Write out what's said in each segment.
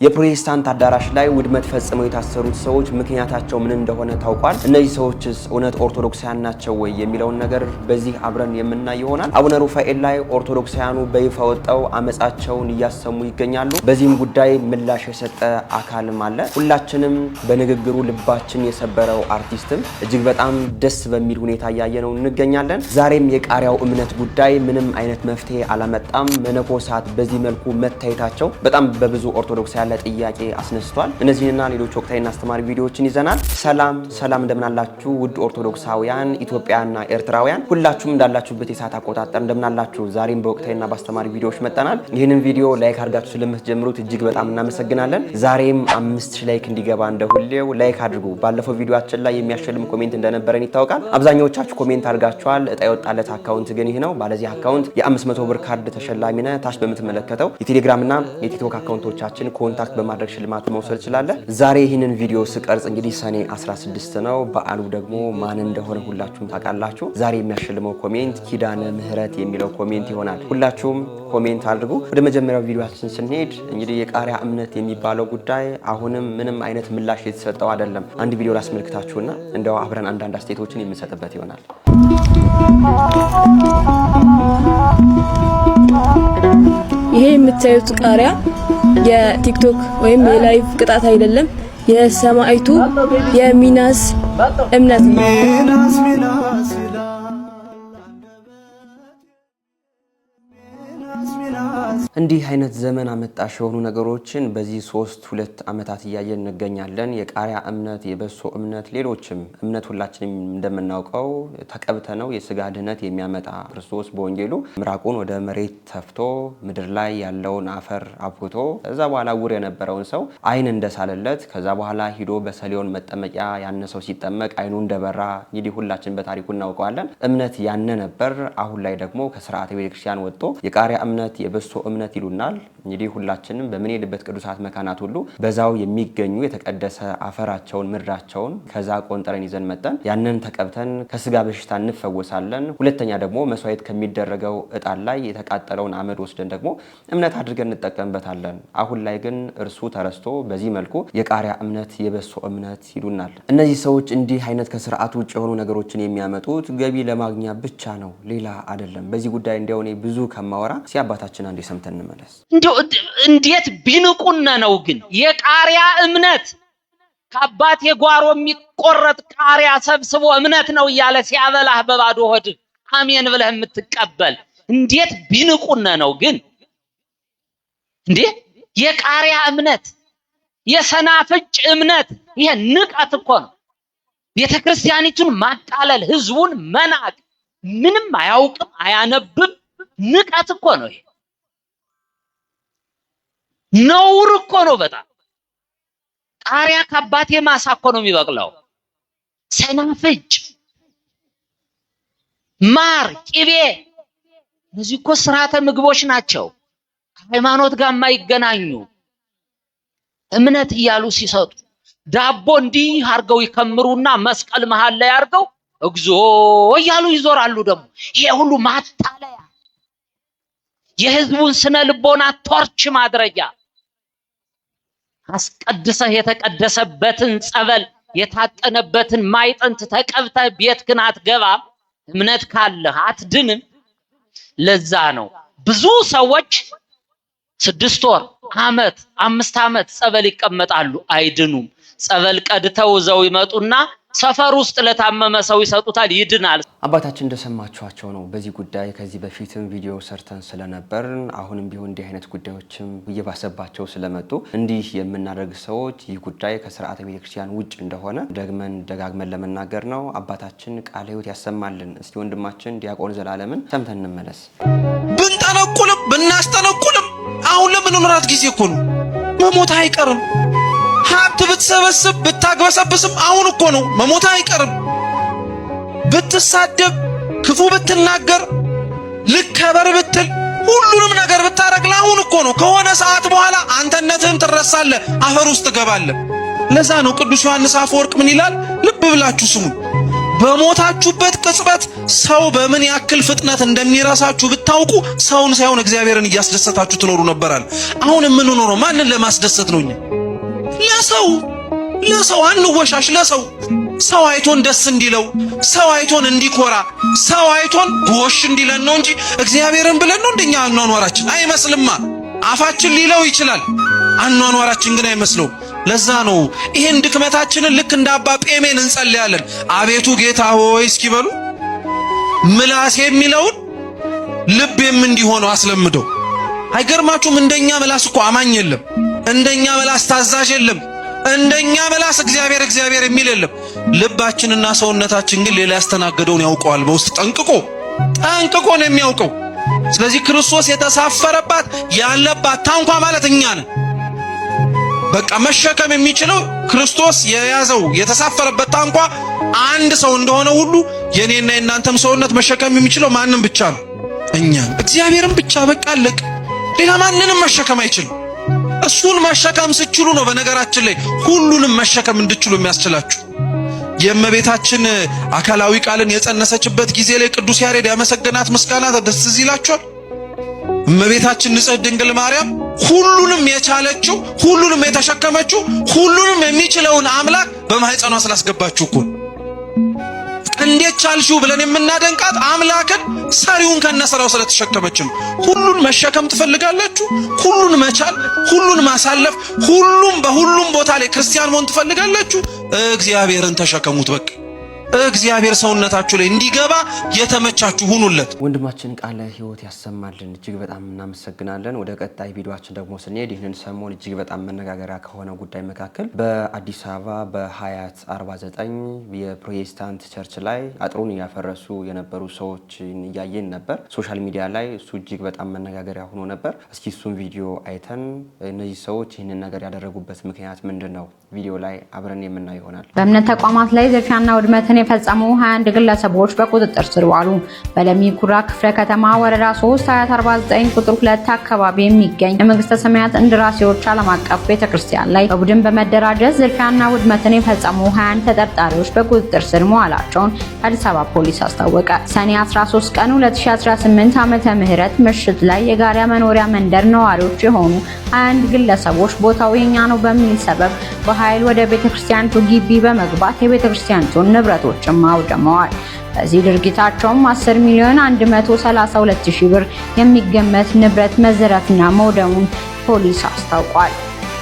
የፕሮቴስታንት አዳራሽ ላይ ውድመት ፈጽመው የታሰሩት ሰዎች ምክንያታቸው ምን እንደሆነ ታውቋል። እነዚህ ሰዎችስ እውነት ኦርቶዶክሳውያን ናቸው ወይ የሚለውን ነገር በዚህ አብረን የምናይ ይሆናል። አቡነ ሩፋኤል ላይ ኦርቶዶክሳውያኑ በይፋ ወጣው አመጻቸውን እያሰሙ ይገኛሉ። በዚህም ጉዳይ ምላሽ የሰጠ አካልም አለ። ሁላችንም በንግግሩ ልባችን የሰበረው አርቲስትም እጅግ በጣም ደስ በሚል ሁኔታ እያየነው እንገኛለን። ዛሬም የቃሪያው እምነት ጉዳይ ምንም አይነት መፍትሄ አላመጣም። መነኮሳት በዚህ መልኩ መታየታቸው በጣም በብዙ ኦርቶዶክሳውያን ጥያቄ አስነስቷል። እነዚህና ሌሎች ወቅታዊና አስተማሪ ቪዲዮዎችን ይዘናል። ሰላም እንደምናላችሁ ውድ ኦርቶዶክሳውያን ኢትዮጵያና ኤርትራውያን ሁላችሁም እንዳላችሁበት የሰዓት አቆጣጠር እንደምናላችሁ ዛሬም በወቅታዊና በአስተማሪ ቪዲዮዎች መጣናል። ይህንን ቪዲዮ ላይክ አድርጋችሁ ስለምትጀምሩት እጅግ በጣም እናመሰግናለን። ዛሬም 5000 ላይክ እንዲገባ እንደሁሌው ላይክ አድርጉ። ባለፈው ቪዲዮአችን ላይ የሚያሸልም ኮሜንት እንደነበረን ይታወቃል። አብዛኛዎቻችሁ ኮሜንት አድርጋችኋል። እጣ የወጣለት አካውንት ግን ይህ ነው። ባለዚህ አካውንት የ500 ብር ካርድ ተሸላሚ ነህ። ታች በምትመለከተው የቴሌግራም እና የቲክቶክ አካውንቶቻችን ኮንታክት በማድረግ ሽልማት መውሰድ ይችላል። ዛሬ ይህንን ቪዲዮ ስቀርጽ እንግዲህ ሰኔ 16 ነው። በዓሉ ደግሞ ማን እንደሆነ ሁላችሁም ታውቃላችሁ። ዛሬ የሚያሸልመው ኮሜንት ኪዳነ ምህረት የሚለው ኮሜንት ይሆናል። ሁላችሁም ኮሜንት አድርጉ። ወደ መጀመሪያው ቪዲዮአችን ስንሄድ እንግዲህ የቃሪያ እምነት የሚባለው ጉዳይ አሁንም ምንም አይነት ምላሽ የተሰጠው አይደለም። አንድ ቪዲዮ ላስመልክታችሁና እንደው አብረን አንዳንድ አስተያየቶችን የምንሰጥበት ይሆናል። ይሄ የምታዩት ቃሪያ የቲክቶክ ወይም የላይቭ ቅጣት አይደለም። የሰማዕቱ የሚናስ እምነት ነው። እንዲህ አይነት ዘመን አመጣሽ የሆኑ ነገሮችን በዚህ 2 ዓመታት እያየን እንገኛለን። የቃሪያ እምነት፣ የበሶ እምነት፣ ሌሎችም እምነት ሁላችንም እንደምናውቀው ተቀብተነው የስጋ ድህነት የሚያመጣ ክርስቶስ በወንጌሉ ምራቁን ወደ መሬት ተፍቶ ምድር ላይ ያለውን አፈር አብኩቶ ከዛ በኋላ ውር የነበረውን ሰው አይን እንደሳለለት ከዛ በኋላ ሂዶ በሰሊዮን መጠመቂያ ያነሰው ሲጠመቅ አይኑ እንደበራ እንግዲህ ሁላችን በታሪኩ እናውቀዋለን። እምነት ያነ ነበር። አሁን ላይ ደግሞ ከስርዓተ ቤተክርስቲያን ወጥቶ የቃሪያ እምነት የበሶ እምነት ይሉናል። እንግዲህ ሁላችንም በምንሄድበት ቅዱሳት መካናት ሁሉ በዛው የሚገኙ የተቀደሰ አፈራቸውን ምድራቸውን ከዛ ቆንጠረን ይዘን መጠን ያንን ተቀብተን ከስጋ በሽታ እንፈወሳለን። ሁለተኛ ደግሞ መስዋዕት ከሚደረገው እጣን ላይ የተቃጠለውን አመድ ወስደን ደግሞ እምነት አድርገን እንጠቀምበታለን። አሁን ላይ ግን እርሱ ተረስቶ በዚህ መልኩ የቃሪያ እምነት የበሶ እምነት ይሉናል። እነዚህ ሰዎች እንዲህ አይነት ከስርዓቱ ውጭ የሆኑ ነገሮችን የሚያመጡት ገቢ ለማግኛ ብቻ ነው፣ ሌላ አይደለም። በዚህ ጉዳይ እንደው እኔ ብዙ ከማወራ ሲያባታችን አንዴ ሰምተን እንመለስ። እንዴት ቢንቁነ ነው ግን የቃሪያ እምነት ከአባት የጓሮ የሚቆረጥ ቃሪያ ሰብስቦ እምነት ነው እያለ ሲያበላህ በባዶ ሆድ አሜን ብለህ የምትቀበል እንዴት ቢንቁነ ነው ግን እንዴ! የቃሪያ እምነት የሰናፍጭ እምነት ይሄ ንቀት እኮ ነው። ቤተክርስቲያኒቱን ማጣለል፣ ህዝቡን መናቅ፣ ምንም አያውቅም አያነብም ንቀት እኮ ነው። ይሄ ነውር እኮ ነው በጣም። ቃሪያ ከአባቴ ማሳ እኮ ነው የሚበቅለው። ሰናፍጭ፣ ማር፣ ቅቤ እነዚህ እኮ ስርዓተ ምግቦች ናቸው። ከሃይማኖት ጋር የማይገናኙ እምነት እያሉ ሲሰጡ ዳቦ እንዲህ አርገው ይከምሩና መስቀል መሃል ላይ አርገው እግዚኦ እያሉ ይዞራሉ። ደግሞ ይሄ ሁሉ ማታለያ፣ የህዝቡን ስነ ልቦና ቶርች ማድረጊያ። አስቀድሰህ የተቀደሰበትን ጸበል የታጠነበትን ማይጠንት ተቀብተህ ቤትህን አትገባም። እምነት ካለህ አትድንም። ለዛ ነው ብዙ ሰዎች 6 ወር፣ ዓመት፣ 5 ዓመት ጸበል ይቀመጣሉ አይድኑም። ጸበል ቀድተው ዘው ይመጡና ሰፈር ውስጥ ለታመመ ሰው ይሰጡታል፣ ይድናል። አባታችን እንደሰማችኋቸው ነው። በዚህ ጉዳይ ከዚህ በፊትም ቪዲዮ ሰርተን ስለነበር አሁንም ቢሆን እንዲህ አይነት ጉዳዮችም እየባሰባቸው ስለመጡ እንዲህ የምናደርግ ሰዎች ይህ ጉዳይ ከስርዓተ ቤተክርስቲያን ውጭ እንደሆነ ደጋግመን ለመናገር ነው። አባታችን ቃለ ሕይወት ያሰማልን። እስቲ ወንድማችን ዲያቆን ዘላለምን ሰምተን እንመለስ። ብንጠነቁልም ብናስተነቁልም አሁን ለምንኖራት ጊዜ እኮ ነው። መሞት አይቀርም። ሀብት ብትሰበስብ ብታግበሰብስም አሁን እኮ ነው። መሞት አይቀርም። ብትሳደብ፣ ክፉ ብትናገር፣ ልከበር ብትል፣ ሁሉንም ነገር ብታረግ አሁን እኮ ነው። ከሆነ ሰዓት በኋላ አንተነትህም ትረሳለህ፣ አፈር ውስጥ ትገባለህ። ለዛ ነው ቅዱስ ዮሐንስ አፈወርቅ ምን ይላል? ልብ ብላችሁ ስሙ። በሞታችሁበት ቅጽበት ሰው በምን ያክል ፍጥነት እንደሚረሳችሁ ብታውቁ ሰውን ሳይሆን እግዚአብሔርን እያስደሰታችሁ ትኖሩ ነበራል። አሁን የምንኖረው ማንን ለማስደሰት ነው? ለሰው አንወሻሽ። ሰው አይቶን ደስ እንዲለው፣ ሰው አይቶን እንዲኮራ፣ ሰው አይቶን ጎሽ እንዲለን ነው እንጂ እግዚአብሔርን ብለን ነው እንደኛ አኗኗራችን አይመስልማ። አፋችን ሊለው ይችላል፣ አኗኗራችን ግን አይመስለው። ለዛ ነው ይሄን ድክመታችንን ልክ እንደ አባ ጴሜን እንጸልያለን። አቤቱ ጌታ ሆይ እስኪበሉ ምላስ የሚለውን ልቤም እንዲሆነው አስለምደው። አይገርማችሁም? እንደኛ ምላስ እኮ አማኝ የለም፣ እንደኛ ምላስ ታዛዥ የለም፣ እንደኛ ምላስ እግዚአብሔር የሚል የለም። ልባችንና ሰውነታችን ግን ሌላ ያስተናገደውን ያውቀዋል። በውስጥ ጠንቅቆ ነው የሚያውቀው። ስለዚህ ክርስቶስ የተሳፈረባት ያለባት ታንኳ ማለት እኛ ነን። በቃ መሸከም የሚችለው ክርስቶስ የያዘው የተሳፈረበት ታንኳ አንድ ሰው እንደሆነ ሁሉ የኔና የናንተም ሰውነት መሸከም የሚችለው ማንም ብቻ ነው? እኛ። እግዚአብሔርን ብቻ በቃ አለቅ። ሌላ ማንንም መሸከም አይችልም። እሱን መሸከም ስችሉ ነው በነገራችን ላይ ሁሉንም መሸከም እንድችሉ የሚያስችላችሁ። የእመቤታችን አካላዊ ቃልን የጸነሰችበት ጊዜ ላይ ቅዱስ ያሬድ ያመሰገናት ምስጋና ደስ ይላችኋል። እመቤታችን ንጽሕት ድንግል ማርያም ሁሉንም የቻለችው፣ ሁሉንም የተሸከመችው፣ ሁሉንም የሚችለውን አምላክ በማህፀኗ ስላስገባችሁ እኮ እንዴት ቻልሽው ብለን የምናደንቃት አምላክን ሰሪውን ከነሰራው ስለተሸከመች ነው። ሁሉን መሸከም ትፈልጋላችሁ? ሁሉን መቻል፣ ሁሉን ማሳለፍ፣ ሁሉም በሁሉም ቦታ ላይ ክርስቲያን መሆን ትፈልጋላችሁ? እግዚአብሔርን ተሸከሙት። በቃ እግዚአብሔር ሰውነታችሁ ላይ እንዲገባ የተመቻችሁ ሁኑለት። ወንድማችን ቃለ ሕይወት ያሰማልን። እጅግ በጣም እናመሰግናለን። ወደ ቀጣይ ቪዲዮአችን ደግሞ ስንሄድ ይህንን ሰሞን እጅግ በጣም መነጋገሪያ ከሆነ ጉዳይ መካከል በአዲስ አበባ በሀያት 49 የፕሮቴስታንት ቸርች ላይ አጥሩን እያፈረሱ የነበሩ ሰዎችን እያየን ነበር ሶሻል ሚዲያ ላይ። እሱ እጅግ በጣም መነጋገሪያ ሆኖ ነበር። እስኪ እሱን ቪዲዮ አይተን እነዚህ ሰዎች ይህንን ነገር ያደረጉበት ምክንያት ምንድን ነው ቪዲዮ ላይ አብረን የምናየው ይሆናል። በእምነት ተቋማት ላይ ዝርፊያና ውድመትን የፈጸሙ 21 ግለሰቦች በቁጥጥር ስር ዋሉ። በለሚ ኩራ ክፍለ ከተማ ወረዳ 3 ሀያት 49 ቁጥር 2 አካባቢ የሚገኝ የመንግስተ ሰማያት እንድራሴዎች ዓለም አቀፍ ቤተክርስቲያን ላይ በቡድን በመደራጀት ዝርፊያና ውድመትን የፈጸሙ 21 ተጠርጣሪዎች በቁጥጥር ስር መዋላቸውን አዲስ አበባ ፖሊስ አስታወቀ። ሰኔ 13 ቀን 2018 ዓመተ ምህረት ምሽት ላይ የጋራ መኖሪያ መንደር ነዋሪዎች የሆኑ 21 ግለሰቦች ቦታው የኛ ነው በሚል ሰበብ በኃይል ወደ ቤተክርስቲያኒቱ ግቢ በመግባት የቤተክርስቲያኒቱን ንብረቶችን አውድመዋል። በዚህ ድርጊታቸውም 10,132,000 ብር የሚገመት ንብረት መዘረፍና መውደሙን ፖሊስ አስታውቋል።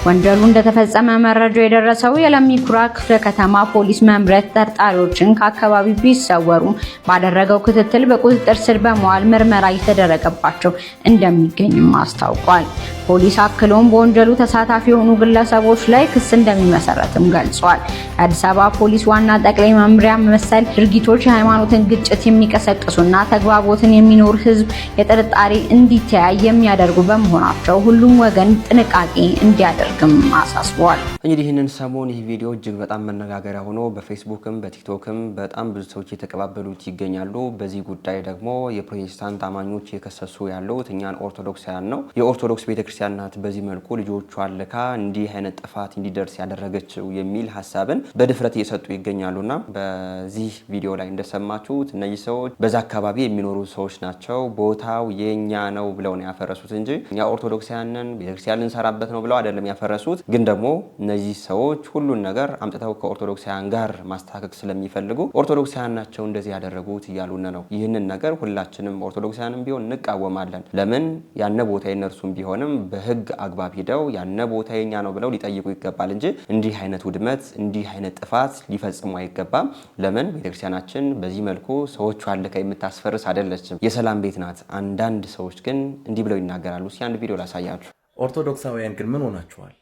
ወንጀሉ እንደተፈጸመ መረጃው የደረሰው የለሚ ኩራ ክፍለ ከተማ ፖሊስ መምሪያ ተጠርጣሪዎችን ከአካባቢ ቢሰወሩ ባደረገው ክትትል በቁጥጥር ስር በመዋል ምርመራ እየተደረገባቸው እንደሚገኝም አስታውቋል። ፖሊስ አክሎም በወንጀሉ ተሳታፊ የሆኑ ግለሰቦች ላይ ክስ እንደሚመሰረትም ገልጿል። የአዲስ አበባ ፖሊስ ዋና ጠቅላይ መምሪያ መሰል ድርጊቶች የሃይማኖትን ግጭት የሚቀሰቅሱና ተግባቦትን የሚኖር ህዝብ የጥርጣሬ እንዲተያይ የሚያደርጉ በመሆናቸው ሁሉም ወገን ጥንቃቄ እንዲያደርግም አሳስቧል። እንግዲህ ይህንን ሰሞን ይህ ቪዲዮ እጅግ በጣም መነጋገሪያ ሆኖ በፌስቡክም በቲክቶክም በጣም ብዙ ሰዎች የተቀባበሉት ይገኛሉ። በዚህ ጉዳይ ደግሞ የፕሮቴስታንት አማኞች የከሰሱ ያሉት እኛን ኦርቶዶክሳውያን ነው። የኦርቶዶክስ ቤተክርስቲያን ናት በዚህ መልኩ ልጆቿን ልካ እንዲህ አይነት ጥፋት እንዲደርስ ያደረገችው የሚል ሀሳብን በድፍረት እየሰጡ ይገኛሉና በዚህ ቪዲዮ ላይ እንደሰማችሁት እነዚህ ሰዎች በዛ አካባቢ የሚኖሩ ሰዎች ናቸው። ቦታው የኛ ነው ብለው ነው ያፈረሱት እንጂ እኛ ኦርቶዶክሳውያንን ቤተክርስቲያን ልንሰራበት ነው ብለው አይደለም ያፈረሱት። ግን ደግሞ እነዚህ ሰዎች ሁሉን ነገር አምጥተው ከኦርቶዶክሳውያን ጋር ማስተካከል ስለሚፈልጉ ኦርቶዶክሳውያን ናቸው እንደዚህ ያደረጉት እያሉን ነው። ይህንን ነገር ሁላችንም ኦርቶዶክሳውያንም ቢሆን እንቃወማለን። ለምን ያነ ቦታ የነርሱም ቢሆንም በህግ አግባብ ሄደው ያነ ቦታ የኛ ነው ብለው ሊጠይቁ ይገባል እንጂ እንዲህ አይነት ውድመት እንዲህ አይነት ጥፋት ሊፈጽሙ አይገባም። ለምን ቤተክርስቲያናችን በዚህ መልኩ ሰዎች አልከ የምታስፈርስ አይደለችም፣ የሰላም ቤት ናት። አንዳንድ ሰዎች ግን እንዲህ ብለው ይናገራሉ። እስኪ አንድ ቪዲዮ ላሳያችሁ። ኦርቶዶክሳውያን ግን ምን ሆናችኋል?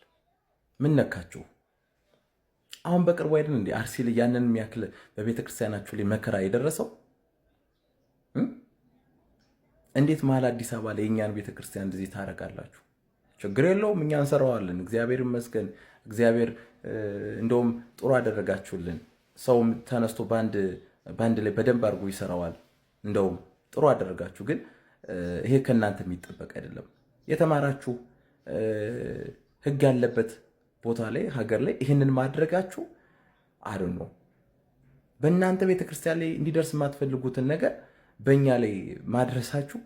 ምን ነካችሁ? አሁን በቅርቡ አይደል እንዴ አርሲ ላይ ያንን የሚያክል በቤተክርስቲያናችሁ ላይ መከራ የደረሰው? እንዴት መሀል አዲስ አበባ ላይ የኛን ቤተክርስቲያን እንደዚህ ታረጋላችሁ? ችግር የለውም እኛ እንሰራዋለን። እግዚአብሔር ይመስገን። እግዚአብሔር እንደውም ጥሩ አደረጋችሁልን። ሰው ተነስቶ ባንድ ላይ በደንብ አድርጎ ይሰራዋል። እንደውም ጥሩ አደረጋችሁ። ግን ይሄ ከእናንተ የሚጠበቅ አይደለም። የተማራችሁ ህግ ያለበት ቦታ ላይ ሀገር ላይ ይህንን ማድረጋችሁ ነው በእናንተ ቤተክርስቲያን ላይ እንዲደርስ የማትፈልጉትን ነገር በእኛ ላይ ማድረሳችሁ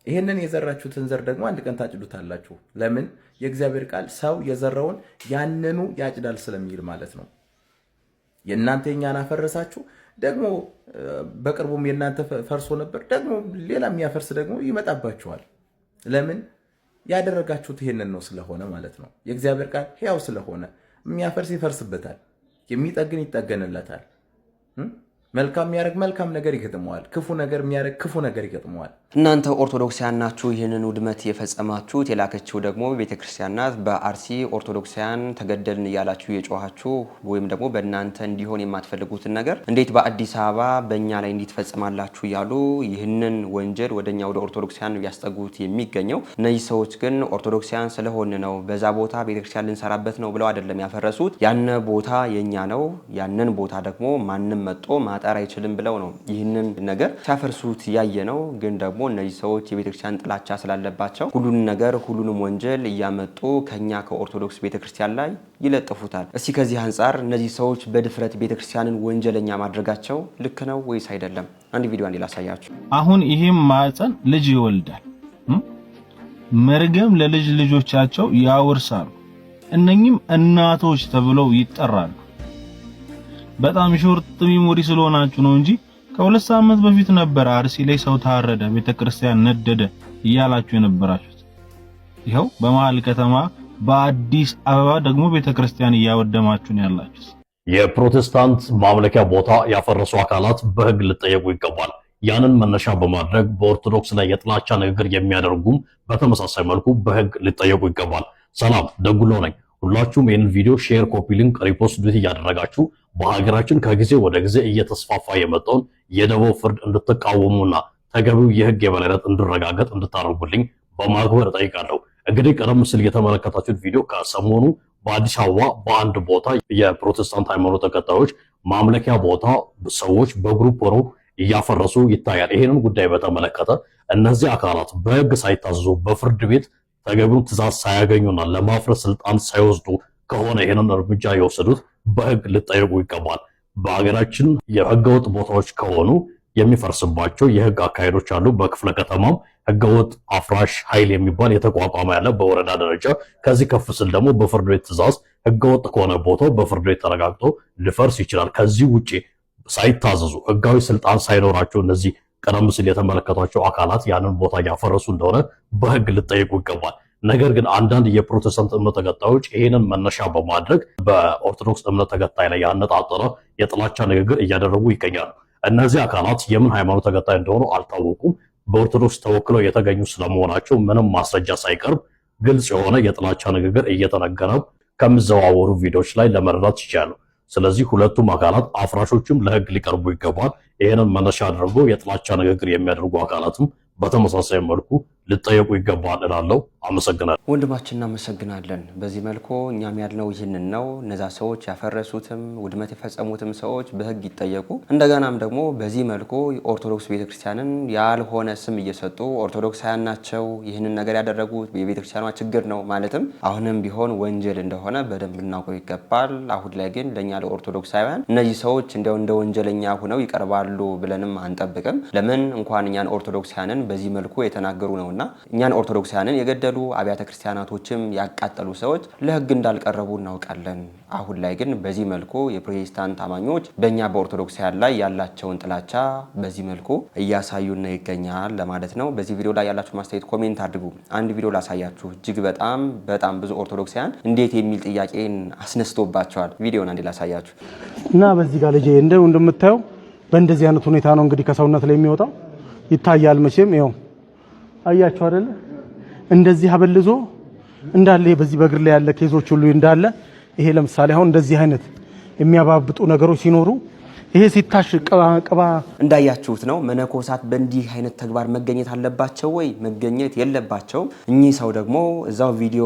ይሄንን የዘራችሁትን ዘር ደግሞ አንድ ቀን ታጭዱታላችሁ። ለምን? የእግዚአብሔር ቃል ሰው የዘራውን ያንኑ ያጭዳል ስለሚል ማለት ነው። የእናንተ የኛን አፈረሳችሁ፣ ደግሞ በቅርቡም የእናንተ ፈርሶ ነበር፣ ደግሞ ሌላ የሚያፈርስ ደግሞ ይመጣባችኋል። ለምን? ያደረጋችሁት ይሄንን ነው ስለሆነ ማለት ነው። የእግዚአብሔር ቃል ሕያው ስለሆነ የሚያፈርስ ይፈርስበታል፣ የሚጠግን ይጠገንለታል። መልካም የሚያደርግ መልካም ነገር ይገጥመዋል፣ ክፉ ነገር የሚያደርግ ክፉ ነገር ይገጥመዋል። እናንተ ኦርቶዶክሳውያን ናችሁ ይህንን ውድመት የፈጸማችሁት። የላከችው ደግሞ ቤተክርስቲያን ናት። በአርሲ ኦርቶዶክሳውያን ተገደልን እያላችሁ የጮኻችሁ ወይም ደግሞ በእናንተ እንዲሆን የማትፈልጉትን ነገር እንዴት በአዲስ አበባ በእኛ ላይ እንዲትፈጽማላችሁ እያሉ ይህንን ወንጀል ወደኛ ወደ ኦርቶዶክሳውያን ያስጠጉት የሚገኘው እነዚህ ሰዎች ግን ኦርቶዶክሳውያን ስለሆን ነው፣ በዛ ቦታ ቤተክርስቲያን ልንሰራበት ነው ብለው አይደለም ያፈረሱት። ያነ ቦታ የኛ ነው፣ ያንን ቦታ ደግሞ ማንም መጥቶ ማጠር አይችልም ብለው ነው ይህንን ነገር ሲያፈርሱት ያየ ነው። ግን ደግሞ እነዚህ ሰዎች የቤተክርስቲያን ጥላቻ ስላለባቸው ሁሉንም ነገር ሁሉንም ወንጀል እያመጡ ከኛ ከኦርቶዶክስ ቤተክርስቲያን ላይ ይለጥፉታል። እስቲ ከዚህ አንጻር እነዚህ ሰዎች በድፍረት ቤተክርስቲያንን ወንጀለኛ ማድረጋቸው ልክ ነው ወይስ አይደለም? አንድ ቪዲዮ አንዴ ላሳያችሁ። አሁን ይሄም ማህፀን ልጅ ይወልዳል፣ መርገም ለልጅ ልጆቻቸው ያወርሳሉ። እነኚህም እናቶች ተብለው ይጠራሉ። በጣም ሾርት ሚሞሪ ስለሆናችሁ ነው እንጂ ከሁለት ሳምንት በፊት ነበር አርሲ ላይ ሰው ታረደ፣ ቤተክርስቲያን ነደደ እያላችሁ የነበራችሁት። ይኸው በመሃል ከተማ በአዲስ አበባ ደግሞ ቤተክርስቲያን እያወደማችሁ ነው ያላችሁት። የፕሮቴስታንት ማምለኪያ ቦታ ያፈረሱ አካላት በሕግ ሊጠየቁ ይገባል። ያንን መነሻ በማድረግ በኦርቶዶክስ ላይ የጥላቻ ንግግር የሚያደርጉም በተመሳሳይ መልኩ በሕግ ሊጠየቁ ይገባል። ሰላም ደጉሎ ነኝ። ሁላችሁም ይህን ቪዲዮ ሼር፣ ኮፒ ሊንክ፣ ሪፖስት ዱት እያደረጋችሁ በሀገራችን ከጊዜ ወደ ጊዜ እየተስፋፋ የመጣውን የደቦ ፍርድ እንድትቃወሙና ተገቢው የህግ የበላይነት እንዲረጋገጥ እንድታደርጉልኝ በማክበር እጠይቃለሁ። እንግዲህ ቀደም ሲል የተመለከታችሁት ቪዲዮ ከሰሞኑ በአዲስ አበባ በአንድ ቦታ የፕሮቴስታንት ሃይማኖት ተከታዮች ማምለኪያ ቦታ ሰዎች በግሩፕ ሆነው እያፈረሱ ይታያል። ይህንን ጉዳይ በተመለከተ እነዚህ አካላት በህግ ሳይታዘዙ በፍርድ ቤት ተገቢውን ትዕዛዝ ሳያገኙና ለማፍረስ ስልጣን ሳይወስዱ ከሆነ ይህንን እርምጃ የወሰዱት በህግ ሊጠየቁ ይገባል። በሀገራችን የህገወጥ ቦታዎች ከሆኑ የሚፈርስባቸው የህግ አካሄዶች አሉ። በክፍለ ከተማም ህገወጥ አፍራሽ ኃይል የሚባል የተቋቋመ ያለ በወረዳ ደረጃ። ከዚህ ከፍ ስል ደግሞ በፍርድ ቤት ትዕዛዝ ህገወጥ ከሆነ ቦታው በፍርድ ቤት ተረጋግጦ ሊፈርስ ይችላል። ከዚህ ውጪ ሳይታዘዙ ህጋዊ ስልጣን ሳይኖራቸው እነዚህ ቀደም ሲል የተመለከቷቸው አካላት ያንን ቦታ ያፈረሱ እንደሆነ በህግ ሊጠየቁ ይገባል። ነገር ግን አንዳንድ የፕሮቴስታንት እምነት ተከታዮች ይሄንን መነሻ በማድረግ በኦርቶዶክስ እምነት ተከታይ ላይ ያነጣጠረ የጥላቻ ንግግር እያደረጉ ይገኛሉ። እነዚህ አካላት የምን ሃይማኖት ተከታይ እንደሆኑ አልታወቁም። በኦርቶዶክስ ተወክለው የተገኙ ስለመሆናቸው ምንም ማስረጃ ሳይቀርብ ግልጽ የሆነ የጥላቻ ንግግር እየተነገረ ከሚዘዋወሩ ቪዲዮዎች ላይ ለመረዳት ይችላሉ። ስለዚህ ሁለቱም አካላት አፍራሾችም ለህግ ሊቀርቡ ይገባል። ይሄንን መነሻ አድርጎ የጥላቻ ንግግር የሚያደርጉ አካላትም በተመሳሳይ መልኩ ሊጠየቁ ይገባል እላለሁ። አመሰግናለሁ። ወንድማችን እናመሰግናለን። በዚህ መልኩ እኛም ያልነው ይህንን ነው። እነዛ ሰዎች ያፈረሱትም ውድመት የፈጸሙትም ሰዎች በህግ ይጠየቁ። እንደገናም ደግሞ በዚህ መልኩ የኦርቶዶክስ ቤተክርስቲያንን ያልሆነ ስም እየሰጡ ኦርቶዶክሳውያን ናቸው ይህንን ነገር ያደረጉት የቤተክርስቲያኗ ችግር ነው ማለትም አሁንም ቢሆን ወንጀል እንደሆነ በደንብ ልናውቀው ይገባል። አሁን ላይ ግን ለእኛ ለኦርቶዶክሳውያን እነዚህ ሰዎች እንዲያው እንደ ወንጀለኛ ሆነው ይቀርባሉ ብለንም አንጠብቅም። ለምን እንኳን እኛን ኦርቶዶክሳውያንን በዚህ መልኩ የተናገሩ ነውና እኛን ኦርቶዶክሳውያንን የገደሉ አብያተ ክርስቲያናቶችም ያቃጠሉ ሰዎች ለህግ እንዳልቀረቡ እናውቃለን። አሁን ላይ ግን በዚህ መልኩ የፕሮቴስታንት አማኞች በእኛ በኦርቶዶክሳውያን ላይ ያላቸውን ጥላቻ በዚህ መልኩ እያሳዩን ይገኛል ለማለት ነው። በዚህ ቪዲዮ ላይ ያላችሁ ማስተያየት ኮሜንት አድርጉ። አንድ ቪዲዮ ላሳያችሁ። እጅግ በጣም ብዙ ኦርቶዶክሳውያን እንዴት የሚል ጥያቄን አስነስቶባቸዋል። ቪዲዮን አንዴ ላሳያችሁ እና በዚህ ጋር ልጄ እንደምታየው በእንደዚህ አይነት ሁኔታ ነው እንግዲህ ከሰውነት ላይ የሚወጣው ይታያል። መቼም ይኸው አያችሁ አይደለ? እንደዚህ አበልዞ እንዳለ በዚህ በእግር ላይ ያለ ኬዞች ሁሉ እንዳለ ይሄ ለምሳሌ አሁን እንደዚህ አይነት የሚያባብጡ ነገሮች ሲኖሩ ይሄ ሲታሽ ቅባ እንዳያችሁት ነው። መነኮሳት በእንዲህ አይነት ተግባር መገኘት አለባቸው ወይ? መገኘት የለባቸውም። እኚህ ሰው ደግሞ እዛው ቪዲዮ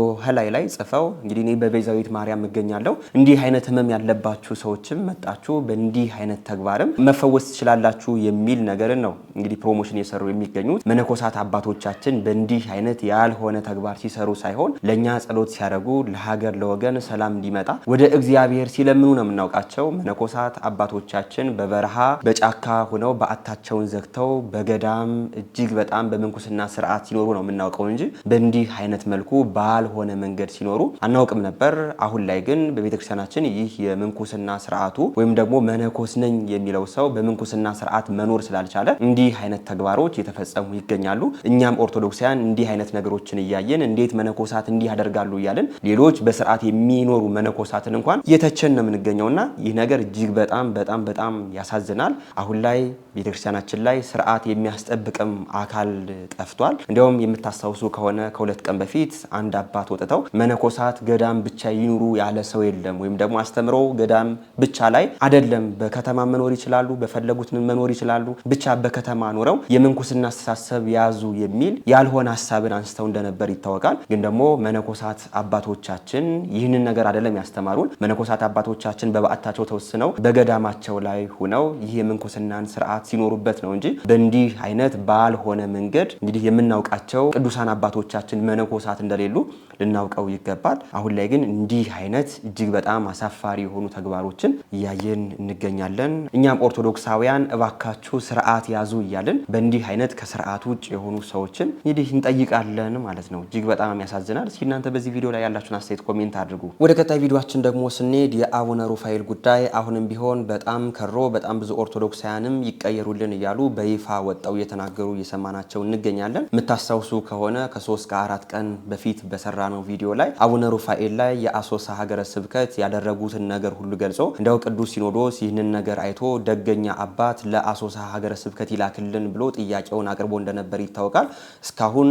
ላይ ጽፈው እንግዲህ እኔ በቤዛዊት ማርያም እገኛለሁ፣ እንዲህ አይነት ህመም ያለባችሁ ሰዎችም መጣችሁ በእንዲህ አይነት ተግባርም መፈወስ ትችላላችሁ የሚል ነገርን ነው እንግዲህ ፕሮሞሽን እየሰሩ የሚገኙት። መነኮሳት አባቶቻችን በእንዲህ አይነት ያልሆነ ተግባር ሲሰሩ ሳይሆን ለእኛ ጸሎት ሲያደርጉ ለሀገር ለወገን ሰላም እንዲመጣ ወደ እግዚአብሔር ሲለምኑ ነው የምናውቃቸው። መነኮሳት አባቶቻችን አባቶቻችን በበረሃ በጫካ ሆነው በአታቸውን ዘግተው በገዳም እጅግ በጣም በምንኩስና ስርዓት ሲኖሩ ነው የምናውቀው እንጂ በእንዲህ አይነት መልኩ ባልሆነ መንገድ ሲኖሩ አናውቅም ነበር። አሁን ላይ ግን በቤተክርስቲያናችን ይህ የምንኩስና ስርዓቱ ወይም ደግሞ መነኮስ ነኝ የሚለው ሰው በምንኩስና ስርዓት መኖር ስላልቻለ እንዲህ አይነት ተግባሮች የተፈጸሙ ይገኛሉ። እኛም ኦርቶዶክሳውያን እንዲህ አይነት ነገሮችን እያየን እንዴት መነኮሳት እንዲህ ያደርጋሉ እያልን ሌሎች በስርዓት የሚኖሩ መነኮሳትን እንኳን እየተቸን ነው የምንገኘውና ይህ ነገር እጅግ በጣም ያሳዝናል። አሁን ላይ ቤተክርስቲያናችን ላይ ስርዓት የሚያስጠብቅም አካል ጠፍቷል። እንዲያውም የምታስታውሱ ከሆነ ከሁለት ቀን በፊት አንድ አባት ወጥተው መነኮሳት ገዳም ብቻ ይኑሩ ያለ ሰው የለም ወይም ደግሞ አስተምሮ ገዳም ብቻ ላይ አይደለም፣ በከተማ መኖር ይችላሉ፣ በፈለጉት መኖር ይችላሉ፣ ብቻ በከተማ ኖረው የምንኩስና አስተሳሰብ ያዙ የሚል ያልሆነ ሐሳብን አንስተው እንደነበር ይታወቃል። ግን ደግሞ መነኮሳት አባቶቻችን ይህንን ነገር አይደለም ያስተማሩን። መነኮሳት አባቶቻችን በበዓታቸው ተወስነው በገዳማቸው ላይ ሆነው ይህ የምንኩስናን ስርዓት ሲኖሩበት ነው እንጂ በእንዲህ አይነት ባልሆነ መንገድ እንግዲህ የምናውቃቸው ቅዱሳን አባቶቻችን መነኮሳት እንደሌሉ ልናውቀው ይገባል። አሁን ላይ ግን እንዲህ አይነት እጅግ በጣም አሳፋሪ የሆኑ ተግባሮችን እያየን እንገኛለን። እኛም ኦርቶዶክሳውያን እባካችሁ ስርዓት ያዙ እያልን በእንዲህ አይነት ከስርዓት ውጭ የሆኑ ሰዎችን እንግዲህ እንጠይቃለን ማለት ነው። እጅግ በጣም ያሳዝናል። እስኪ እናንተ በዚህ ቪዲዮ ላይ ያላችሁን አስተያየት ኮሜንት አድርጉ። ወደ ቀጣይ ቪዲዮአችን ደግሞ ስንሄድ የአቡነ ሩፋኤል ጉዳይ አሁንም ቢሆን በጣም ከሮ በጣም ብዙ ኦርቶዶክሳውያንም ይቀየሩልን እያሉ በይፋ ወጣው እየተናገሩ እየሰማናቸው እንገኛለን። የምታስታውሱ ከሆነ ከ3 ከ4 ቀን በፊት በሰራነው ቪዲዮ ላይ አቡነ ሩፋኤል ላይ የአሶሳ ሀገረ ስብከት ያደረጉትን ነገር ሁሉ ገልጾ እንደው ቅዱስ ሲኖዶስ ይህንን ነገር አይቶ ደገኛ አባት ለአሶሳ ሀገረ ስብከት ይላክልን ብሎ ጥያቄውን አቅርቦ እንደነበር ይታወቃል። እስካሁን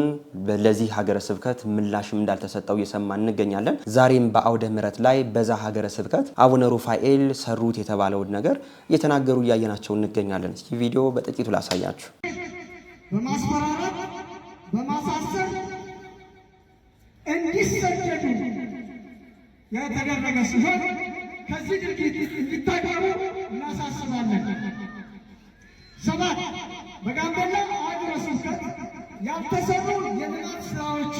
ለዚህ ሀገረ ስብከት ምላሽም እንዳልተሰጠው እየሰማን እንገኛለን። ዛሬም በአውደ ምሕረት ላይ በዛ ሀገረ ስብከት አቡነ ሩፋኤል ሰሩት የተባለውን ነገር እየተናገሩ እያየናቸው እንገኛለን። እስኪ ቪዲዮ በጥቂቱ ላሳያችሁ። በማስፈራራት በማሳሰብ እንዲሰደዱ የተደረገ ሲሆን ከዚህ ድርጊት እንዲታቀቡ እናሳስባለን። 7 በጋምቤላ ሀገረ ስብከት ያልተሰሩ የልማት ስራዎች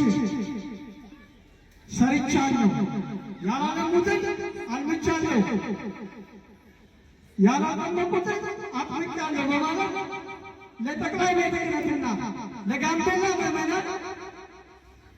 ሰርቻለሁ፣ ያላለሙትን አልምቻለሁ፣ ያላጠመቁትን አጥምቄያለሁ በማለት ለጠቅላይ ቤተ ክህነትና ለጋምቤላ ምዕመናን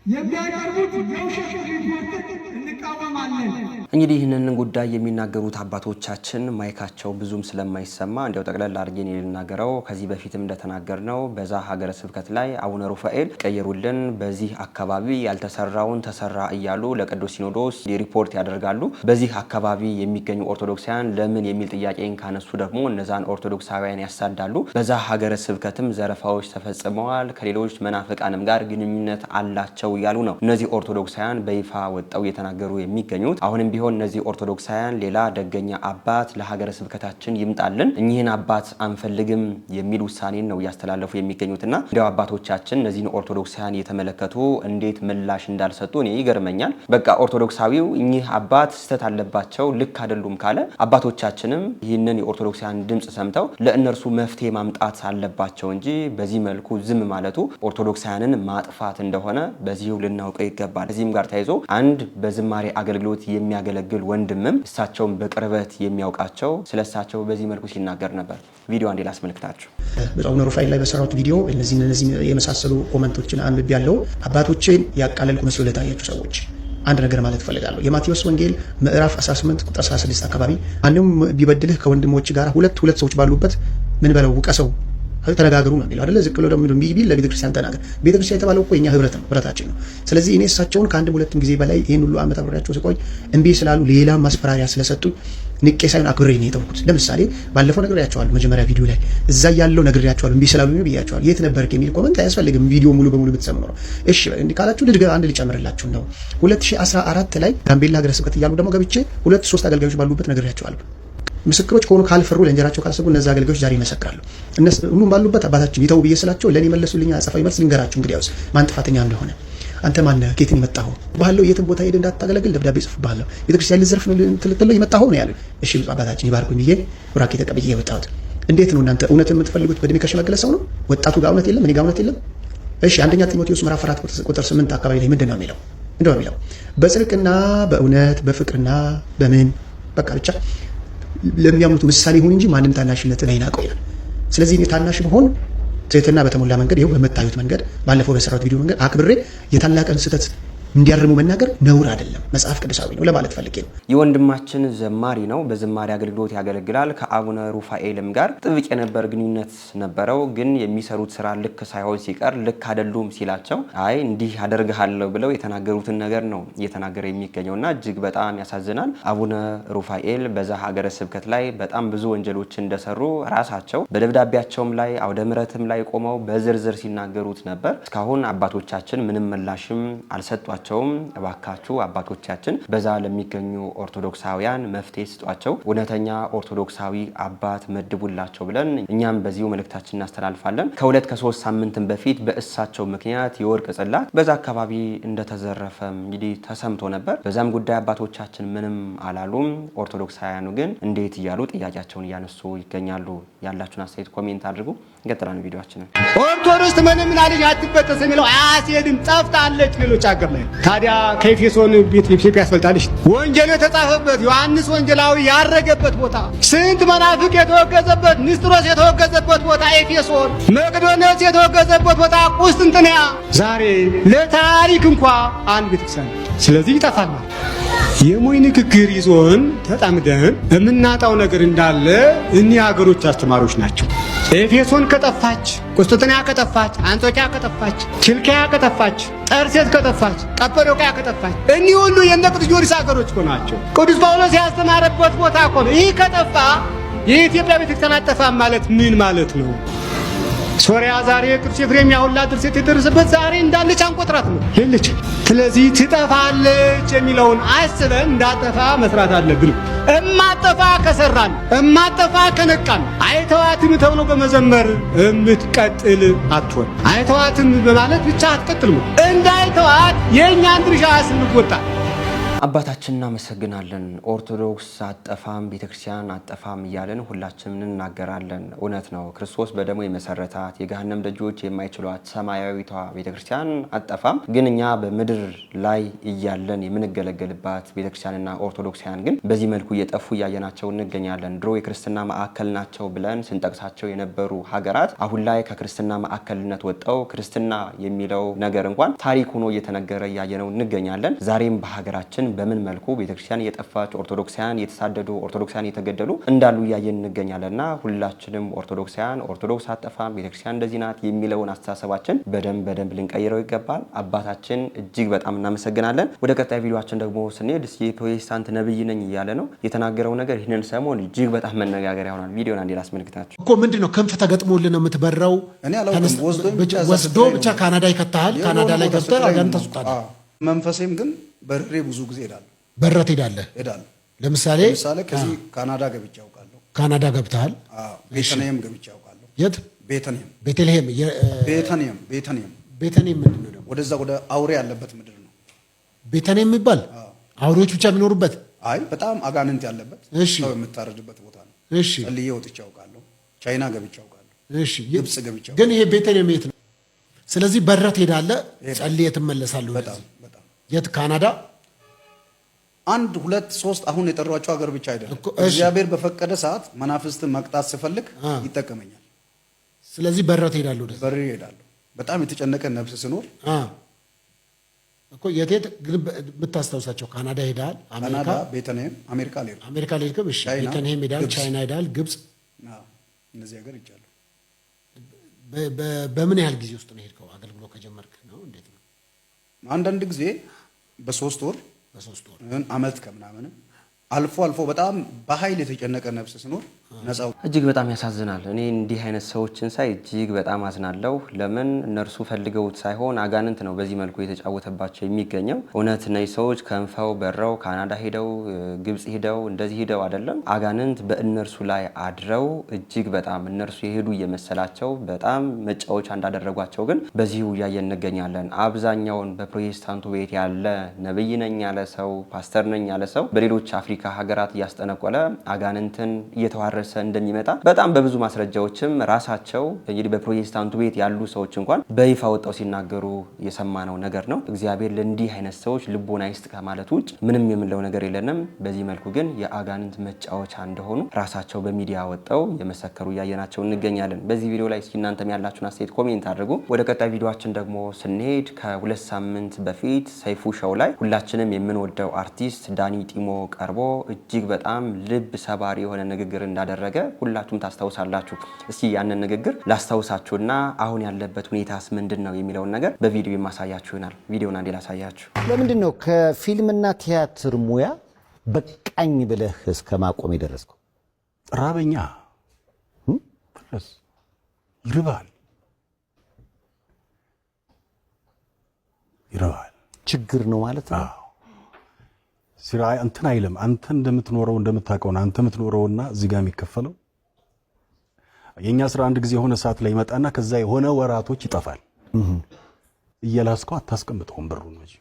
የሚያቀርቡት የውሸት ሪፖርት እንቃወማለን። እንግዲህ ይህንን ጉዳይ የሚናገሩት አባቶቻችን ማይካቸው ብዙም ስለማይሰማ እንዲያው ጠቅለል አድርጌ ልናገረው። ከዚህ በፊትም እንደተናገርነው በዛ ሀገረ ስብከት ላይ አቡነ ሩፋኤል ቀየሩልን፣ በዚህ አካባቢ ያልተሰራውን ተሰራ እያሉ ለቅዱስ ሲኖዶስ ሪፖርት ያደርጋሉ። በዚህ አካባቢ የሚገኙ ኦርቶዶክሳውያን ለምን የሚል ጥያቄን ካነሱ ደግሞ እነዛን ኦርቶዶክሳውያን ያሳዳሉ። በዛ ሀገረ ስብከትም ዘረፋዎች ተፈጽመዋል፣ ከሌሎች መናፍቃንም ጋር ግንኙነት አላቸው እያሉ ነው እነዚህ ኦርቶዶክሳውያን በይፋ ወጣው እየተናገሩ የሚገኙት። አሁንም ቢሆን እነዚህ ኦርቶዶክሳውያን ሌላ ደገኛ አባት ለሀገረ ስብከታችን ይምጣልን፣ እኚህን አባት አንፈልግም የሚል ውሳኔን ነው እያስተላለፉ የሚገኙትና እንዲያው አባቶቻችን እነዚህን ኦርቶዶክሳውያን እየተመለከቱ እንዴት ምላሽ እንዳልሰጡ እኔ ይገርመኛል። በቃ ኦርቶዶክሳዊው እኚህ አባት ስህተት አለባቸው ልክ አይደሉም ካለ አባቶቻችንም ይህንን የኦርቶዶክሳውያን ድምጽ ሰምተው ለእነርሱ መፍትሄ ማምጣት አለባቸው እንጂ በዚህ መልኩ ዝም ማለቱ ኦርቶዶክሳውያንን ማጥፋት እንደሆነ በዚሁ ልናውቀው ይገባል። እዚህም ጋር ተያይዞ አንድ በዝማሬ አገልግሎት የሚያገለግል ወንድምም እሳቸውን በቅርበት የሚያውቃቸው ስለሳቸው በዚህ መልኩ ሲናገር ነበር። ቪዲዮ አንዴ ላስመልክታችሁ። በአቡነ ሩፋኤል ላይ በሰራሁት ቪዲዮ እነዚህ የመሳሰሉ ኮመንቶችን አንብቤ ያለው አባቶችን ያቃለልኩ መስሎ ለታያችሁ ሰዎች አንድ ነገር ማለት እፈልጋለሁ። የማቴዎስ ወንጌል ምዕራፍ 18 ቁጥር 16 አካባቢ አንድም ቢበድልህ ከወንድሞች ጋር ሁለት ሰዎች ባሉበት ምን በለው ውቀሰው ተነጋገሩ ነው የሚለው አይደለ? ዝቅ ብሎ ደግሞ ቢል ለቤተክርስቲያን ተናገር። ቤተክርስቲያን የተባለው እኮ የኛ ህብረት ነው፣ ህብረታችን ነው። ስለዚህ እኔ እሳቸውን ከአንድም ሁለትም ጊዜ በላይ ይህን ሁሉ ዓመት አብሬያቸው ስቆይ እምቢ ስላሉ ሌላ ማስፈራሪያ ስለሰጡኝ ንቄ ሳይሆን አክብሬ ነው የተውኩት። ለምሳሌ ባለፈው ነግሬያቸዋለሁ፣ መጀመሪያ ቪዲዮ ላይ እዛ ያለው ነግሬያቸዋለሁ፣ እምቢ ስላሉ ነው ብያቸዋለሁ። የት ነበርክ የሚል ኮመንት አያስፈልግም፣ ቪዲዮ ሙሉ በሙሉ ብትሰሙ ነው። እሺ እንዴ ካላችሁ አንድ ልጨምርላችሁ ነው። 2014 ላይ ጋምቤላ ሀገረ ስብከት እያሉ ደግሞ ገብቼ 2-3 አገልጋዮች ባሉበት ነግሬያቸዋለሁ። ምስክሮች ከሆኑ ካልፈሩ ለእንጀራቸው ካልሰጉ እነዛ አገልጋዮች ዛሬ ይመሰክራሉ። እነሱ ሁሉም ባሉበት አባታችን ይተው ብዬ ስላቸው ለኔ መለሱልኝ። አጸፋዊ መልስ ልንገራችሁ እንግዲያውስ ማን ጥፋተኛ እንደሆነ። አንተ ማን ነህ? ከየት የመጣኸው? ባለው የትም ቦታ ሄደ እንዳታገለግል ደብዳቤ ጽፍብሃለሁ፣ ቤተክርስቲያን ልዘርፍ ነው ልትለው የመጣኸው ነው ያሉኝ። እሺ ብፁዕ አባታችን ይባርኩኝ ብዬ ቡራኬ ተቀብዬ የወጣሁት። እንዴት ነው እናንተ እውነት የምትፈልጉት? በእድሜ ከሸመገለ ሰው ነው? ወጣቱ ጋር እውነት የለም፣ እኔ ጋር እውነት የለም። እሺ አንደኛ ጢሞቴዎስ ምዕራፍ 4 ቁጥር 8 አካባቢ ላይ ምንድን ነው የሚለው? እንደው የሚለው በጽድቅና በእውነት በፍቅርና በምን በቃ ብቻ ለሚያምኑት ምሳሌ ይሁን እንጂ ማንም ታናሽነትን አይናቀው ይላል። ስለዚህ እኔ ታናሽ ብሆን ትህትና በተሞላ መንገድ ይኸው በመታዩት መንገድ ባለፈው በሰራሁት ቪዲዮ መንገድ አክብሬ የታላቅን ስህተት እንዲያርሙ መናገር ነውር አይደለም፣ መጽሐፍ ቅዱሳዊ ነው ለማለት ፈልጌ ነው። የወንድማችን ዘማሪ ነው፣ በዝማሬ አገልግሎት ያገለግላል። ከአቡነ ሩፋኤልም ጋር ጥብቅ የነበር ግንኙነት ነበረው። ግን የሚሰሩት ስራ ልክ ሳይሆን ሲቀር ልክ አይደሉም ሲላቸው አይ እንዲህ አደርግሃለሁ ብለው የተናገሩትን ነገር ነው እየተናገረ የሚገኘውና እጅግ በጣም ያሳዝናል። አቡነ ሩፋኤል በዛ ሀገረ ስብከት ላይ በጣም ብዙ ወንጀሎችን እንደሰሩ ራሳቸው በደብዳቤያቸውም ላይ አውደ ምሕረትም ላይ ቆመው በዝርዝር ሲናገሩት ነበር። እስካሁን አባቶቻችን ምንም ምላሽም አልሰጧቸውም። እባካችሁ አባቶቻችን በዛ ለሚገኙ ኦርቶዶክሳውያን መፍትሄ ስጧቸው፣ እውነተኛ ኦርቶዶክሳዊ አባት መድቡላቸው ብለን እኛም በዚሁ መልእክታችን እናስተላልፋለን። ከ2-3 ሳምንት በፊት በእሳቸው ምክንያት የወርቅ ጽላት በዛ አካባቢ እንደተዘረፈ እንግዲህ ተሰምቶ ነበር። በዛም ጉዳይ አባቶቻችን ምንም አላሉም። ኦርቶዶክሳውያኑ ግን እንዴት እያሉ ጥያቄያቸውን እያነሱ ይገኛሉ። ያላችሁን አስተያየት ኮሜንት አድርጉ። እንቀጥላለን ቪዲዮአችንን። ኦርቶዶክስ ምንም አለኝ አትበጠስ የሚለው አያስሄድም፣ ጠፍታለች ሌሎች ሀገር ላይ። ታዲያ ከኤፌሶን ቤት ኢትዮጵያ ያስፈልጣልሽ። ወንጌል የተጻፈበት ዮሐንስ ወንጌላዊ ያረገበት ቦታ፣ ስንት መናፍቅ የተወገዘበት፣ ንስጥሮስ የተወገዘበት ቦታ ኤፌሶን፣ መቅዶኒዎስ የተወገዘበት ቦታ ቁስጥንጥንያ፣ ዛሬ ለታሪክ እንኳ አንድ ቤተክርስቲያን። ስለዚህ ይጠፋል። የሞይ ንግግር ይዞን ተጣምደን የምናጣው ነገር እንዳለ እኒህ ሀገሮች አስተማሪዎች ናቸው። ኤፌሶን ከጠፋች፣ ቁስጥንጥንያ ከጠፋች፣ አንጾኪያ ከጠፋች፣ ኪልቅያ ከጠፋች፣ ጠርሴስ ከጠፋች፣ ቀጰዶቅያ ከጠፋች፣ እኒህ ሁሉ የእነ ቅዱስ ጊዮርጊስ ሀገሮች እኮ ናቸው። ቅዱስ ጳውሎስ ያስተማረበት ቦታ እኮ ነው። ይህ ከጠፋ የኢትዮጵያ ቤተክርስቲያን አጠፋም ማለት ምን ማለት ነው? ሶሪያ ዛሬ ቅዱስ ኤፍሬም ያሁላ ድርሰት የደረሰበት ዛሬ እንዳለች አንቆጥራት ነው የለች። ስለዚህ ትጠፋለች የሚለውን አስበን እንዳጠፋ መስራት አለብን። እማጠፋ ከሰራን፣ እማጠፋ ከነቃን፣ አይተዋትም ተብሎ በመዘመር እምትቀጥል አትሆን። አይተዋትም በማለት ብቻ አትቀጥልም። እንዳይተዋት የእኛን ድርሻ ስንወጣ አባታችን እናመሰግናለን። ኦርቶዶክስ አጠፋም ቤተክርስቲያን አጠፋም እያለን ሁላችንም እንናገራለን። እውነት ነው። ክርስቶስ በደሙ የመሰረታት የገሃነም ደጆች የማይችሏት ሰማያዊቷ ቤተክርስቲያን አጠፋም። ግን እኛ በምድር ላይ እያለን የምንገለገልባት ቤተክርስቲያንና ኦርቶዶክሳውያን ግን በዚህ መልኩ እየጠፉ እያየናቸው እንገኛለን። ድሮ የክርስትና ማዕከል ናቸው ብለን ስንጠቅሳቸው የነበሩ ሀገራት አሁን ላይ ከክርስትና ማዕከልነት ወጣው ክርስትና የሚለው ነገር እንኳን ታሪክ ሆኖ እየተነገረ እያየነው እንገኛለን። ዛሬም በሀገራችን በምን መልኩ ቤተክርስቲያን እየጠፋች ኦርቶዶክሳውያን እየተሳደዱ ኦርቶዶክሳውያን እየተገደሉ እንዳሉ እያየን እንገኛለንና ሁላችንም ኦርቶዶክሳውያን ኦርቶዶክስ አጠፋም ቤተክርስቲያን እንደዚህ ናት የሚለውን አስተሳሰባችን በደንብ ልንቀይረው ይገባል። አባታችን እጅግ በጣም እናመሰግናለን። ወደ ቀጣይ ቪዲዮአችን ደግሞ ስንሄድ የፕሮቴስታንት ነብይ ነኝ እያለ ነው የተናገረው ነገር ይህንን ሰሞን እጅግ በጣም መነጋገሪያ ሆኗል። ቪዲዮን አንዴ ላስመልክታችሁ። እኮ ምንድነው ክንፍ ተገጥሞልህ ነው የምትበረው? ወስዶ ብቻ ካናዳ ይከታል። ካናዳ ላይ ገብተህ አጋን ተስጣለ። መንፈሴም ግን በርሬ ብዙ ጊዜ ሄዳለሁ። በረት ሄዳለህ? ለምሳሌ ከዚህ ካናዳ ገብቼ አውቃለሁ። ካናዳ ገብተሃል? ቤተልሔም ገብቼ አውቃለሁ። የት? ቤተልሔም። ቤተልሔም ምንድን ነው ደግሞ? ወደዛ ወደ አውሬ ያለበት ምድር ነው ቤተልሔም የሚባል። አውሬዎች ብቻ የሚኖሩበት? አይ በጣም አጋንንት ያለበት ሰው የምታረድበት ቦታ ነው። እሺ። ጸልዬ ወጥቼ አውቃለሁ። ቻይና ገብቼ አውቃለሁ። እሺ። ግብጽ ገብቼ አውቃለሁ። ግን ይሄ ቤተልሔም የት ነው? ስለዚህ በረት ሄዳለህ፣ ጸልዬ ትመለሳለህ። በጣም የት? ካናዳ? 1 2 3 አሁን የጠሯቸው ሀገር ብቻ አይደለም። እግዚአብሔር በፈቀደ ሰዓት መናፍስትን መቅጣት ስፈልግ ይጠቀመኛል። ስለዚህ በረት ሄዳለሁ፣ በሬ ሄዳለሁ። በጣም የተጨነቀ ነፍስ ሲኖር እኮ የት ብታስታውሳቸው? ካናዳ ሄዳል፣ ካናዳ፣ ቤተልሔም፣ አሜሪካ ሄድክም? እሺ። ቤተልሔም ሄዳል፣ ቻይና ሄዳል፣ ግብጽ። እነዚህ ሀገር ይቻላል። በምን ያህል ጊዜ ውስጥ ነው ሄድከው? አገልግሎት ከጀመርክ ነው? እንዴት ነው? አንዳንድ ጊዜ በ3 ወር አመት ከምናምን አልፎ በጣም በኃይል የተጨነቀ ነፍስ ሲኖር ነፃው። እጅግ በጣም ያሳዝናል። እኔ እንዲህ አይነት ሰዎችን ሳይ እጅግ በጣም አዝናለሁ። ለምን እነርሱ ፈልገውት ሳይሆን አጋንንት ነው በዚህ መልኩ የተጫወተባቸው የሚገኘው። እውነት እነዚህ ሰዎች ከንፈው በረው ካናዳ ሄደው ግብጽ ሄደው እንደዚህ ሄደው አይደለም። አጋንንት በእነርሱ ላይ አድረው እጅግ በጣም እነርሱ የሄዱ እየመሰላቸው በጣም መጫወቻ እንዳደረጓቸው ግን በዚሁ እያየን እንገኛለን። አብዛኛውን በፕሮቴስታንቱ ቤት ያለ ነብይ ነኝ ያለ ሰው ፓስተር ነኝ ያለ ሰው በሌሎች አፍሪካ ሀገራት እያስጠነቆለ አጋንንትን እየተዋረ እየፈራረሰ እንደሚመጣ በጣም በብዙ ማስረጃዎችም ራሳቸው እንግዲህ በፕሮቴስታንቱ ቤት ያሉ ሰዎች እንኳን በይፋ ወጣው ሲናገሩ የሰማነው ነገር ነው። እግዚአብሔር ለእንዲህ አይነት ሰዎች ልቦና ይስጥ ከማለት ውጭ ምንም የምንለው ነገር የለንም። በዚህ መልኩ ግን የአጋንንት መጫወቻ እንደሆኑ ራሳቸው በሚዲያ ወጣው የመሰከሩ እያየናቸው እንገኛለን። በዚህ ቪዲዮ ላይ እስኪ እናንተም ያላችሁን አስተያየት ኮሜንት አድርጉ። ወደ ቀጣይ ቪዲዮአችን ደግሞ ስንሄድ ከ2 ሳምንት በፊት ሰይፉ ሾው ላይ ሁላችንም የምንወደው አርቲስት ዳኒ ጢሞ ቀርቦ እጅግ በጣም ልብ ሰባሪ የሆነ ንግግር እንዳደረገ ሁላችሁም ታስታውሳላችሁ። እስኪ ያንን ንግግር ላስታውሳችሁና አሁን ያለበት ሁኔታስ ምንድነው የሚለውን ነገር በቪዲዮ የማሳያችሁ ይሆናል። ቪዲዮውን አንዴ ላሳያችሁ። ለምንድን ነው ከፊልምና ቲያትር ሙያ በቃኝ ብለህ እስከ ማቆም የደረስከው? ራበኛ ድረስ ይርባል ችግር ነው ማለት ነው። ሲራ እንትን አይልም። አንተ እንደምትኖረው እንደምታውቀውና አንተ የምትኖረውና እዚህ ጋር የሚከፈለው የኛ ስራ አንድ ጊዜ የሆነ ሰዓት ላይ ይመጣና ከዛ የሆነ ወራቶች ይጠፋል። እየላስከው አታስቀምጠውም ብሩን እንጂ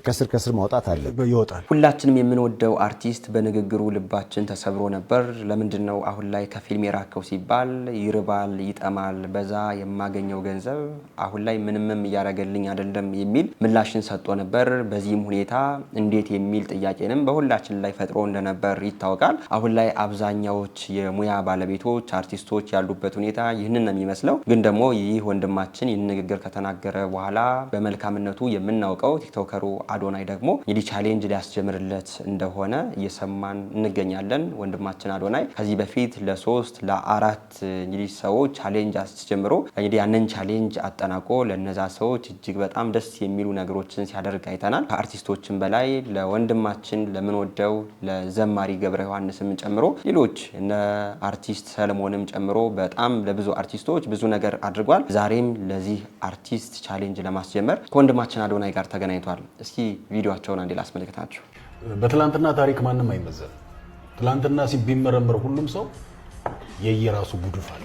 ከስር ማውጣት አለ ይወጣል። ሁላችንም የምንወደው አርቲስት በንግግሩ ልባችን ተሰብሮ ነበር። ለምንድነው አሁን ላይ ከፊልም የራከው ሲባል ይርባል፣ ይጠማል፣ በዛ የማገኘው ገንዘብ አሁን ላይ ምንምም እያረገልኝ አይደለም የሚል ምላሽን ሰጥቶ ነበር። በዚህም ሁኔታ እንዴት የሚል ጥያቄንም በሁላችን ላይ ፈጥሮ እንደነበር ይታወቃል። አሁን ላይ አብዛኛዎች የሙያ ባለቤቶች አርቲስቶች ያሉበት ሁኔታ ይህንን ነው የሚመስለው። ግን ደግሞ ይህ ወንድማችን ይህን ንግግር ከተናገረ በኋላ በመልካምነቱ የምናውቀው ቲክቶከሩ አዶናይ ደግሞ እንግዲህ ቻሌንጅ ሊያስጀምርለት እንደሆነ እየሰማን እንገኛለን። ወንድማችን አዶናይ ከዚህ በፊት ለ3 ለ4 እንግዲህ ሰዎች ቻሌንጅ አስጀምሮ እንግዲህ ያንን ቻሌንጅ አጠናቆ ለነዛ ሰዎች እጅግ በጣም ደስ የሚሉ ነገሮችን ሲያደርግ አይተናል። ከአርቲስቶችን በላይ ለወንድማችን ለምንወደው ለዘማሪ ገብረ ዮሐንስም ጨምሮ ሌሎች እነ አርቲስት ሰለሞንም ጨምሮ በጣም ለብዙ አርቲስቶች ብዙ ነገር አድርጓል። ዛሬም ለዚህ አርቲስት ቻሌንጅ ለማስጀመር ከወንድማችን አዶናይ ጋር ተገናኝቷል። እስኪ ቪዲዮአቸውን አንዴ ላስመልክታችሁ። በትላንትና ታሪክ ማንም አይመዘን። ትላንትና ቢመረመር ሁሉም ሰው የየራሱ ጉድፍ አለ።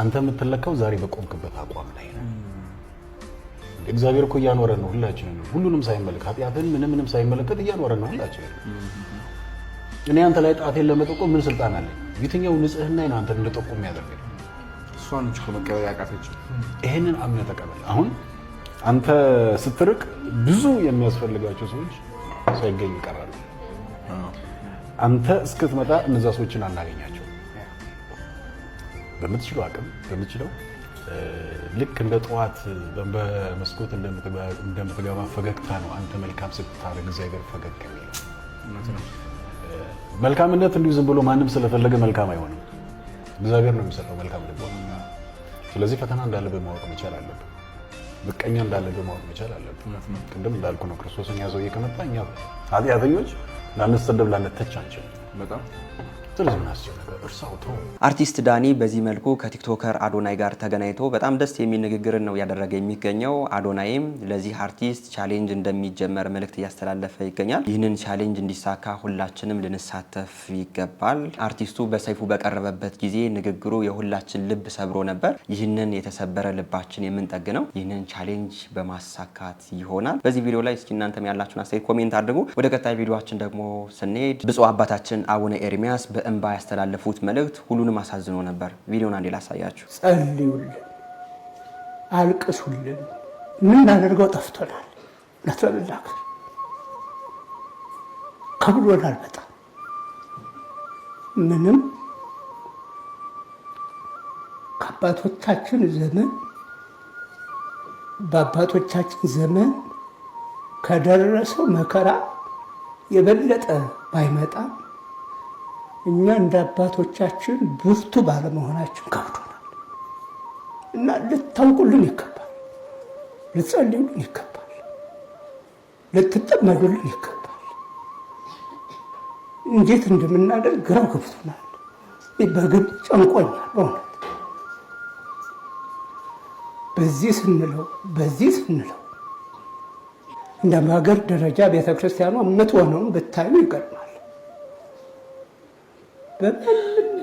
አንተ የምትለካው ዛሬ በቆምክበት አቋም ላይ ነው። እግዚአብሔር እኮ እያኖረን ነው ሁላችንም። ሁሉንም ሳይመለከት ኃጢአትን ምንም ሳይመለከት እያኖረን ነው ሁላችንም። እኔ አንተ ላይ ጣቴን ለመጠቆም ምን ስልጣን አለኝ? የትኛው ንጽህና ነው አንተን እንደጠቆም ያደርገኝ? እሷን እኮ መቀበል ያቃተች። ይሄንን አምነህ ተቀበል። አሁን አንተ ስትርቅ ብዙ የሚያስፈልጋቸው ሰዎች ሳይገኙ ይቀራሉ። አንተ እስክትመጣ እነዛ ሰዎችን አናገኛቸው። በምትችለው አቅም በምትችለው ልክ እንደ ጠዋት በመስኮት እንደምትገባ ፈገግታ ነው አንተ መልካም ስታደርግ እግዚአብሔር ፈገግ የሚለው። መልካምነት እንዲሁ ዝም ብሎ ማንም ስለፈለገ መልካም አይሆንም። እግዚአብሔር ነው የሚሰጠው መልካም ልቦና። ስለዚህ ፈተና እንዳለብህ ማወቅ መቻል አለብህ። በቀኛ እንዳለብህ ማወቅ መቻል አለብህ። ቅድም እንዳልኩ ነው ክርስቶስን ያዘው እየከመጣ እኛ ኃጢአተኞች ላንሰደብ ላንተች አንችልም። በጣም አርቲስት ዳኒ በዚህ መልኩ ከቲክቶከር አዶናይ ጋር ተገናኝቶ በጣም ደስ የሚል ንግግርን ነው ያደረገ የሚገኘው። አዶናይም ለዚህ አርቲስት ቻሌንጅ እንደሚጀመር መልእክት እያስተላለፈ ይገኛል። ይህንን ቻሌንጅ እንዲሳካ ሁላችንም ልንሳተፍ ይገባል። አርቲስቱ በሰይፉ በቀረበበት ጊዜ ንግግሩ የሁላችን ልብ ሰብሮ ነበር። ይህንን የተሰበረ ልባችን የምንጠግነው ይህንን ቻሌንጅ በማሳካት ይሆናል። በዚህ ቪዲዮ ላይ እስኪ እናንተም ያላችሁን አስተያየት ኮሜንት አድርጉ። ወደ ቀጣይ ቪዲዮአችን ደግሞ ስንሄድ ብፁዕ አባታችን አቡነ ኤርሚያስ በእንባ ያስተላለፉት መልእክት ሁሉንም አሳዝኖ ነበር። ቪዲዮውን አንዴ ላሳያችሁ። ጸልዩልን፣ አልቅሱልን፣ የምናደርገው ጠፍቶናል። ለተበላክ ከብሎናል በጣም ምንም ከአባቶቻችን ዘመን በአባቶቻችን ዘመን ከደረሰው መከራ የበለጠ ባይመጣም እኛ እንደ አባቶቻችን ብርቱ ባለመሆናችን ከብዶናል እና ልታውቁልን ይገባል፣ ልትጸልዩልን ይገባል፣ ልትጠመዱልን ይገባል። እንዴት እንደምናደርግ ግራው ገብቶናል። በግብ ጨንቆኛል በእውነት በዚህ ስንለው እንደ ሀገር ደረጃ ቤተክርስቲያኗ የምትሆነውን ብታዩ ይገርማል።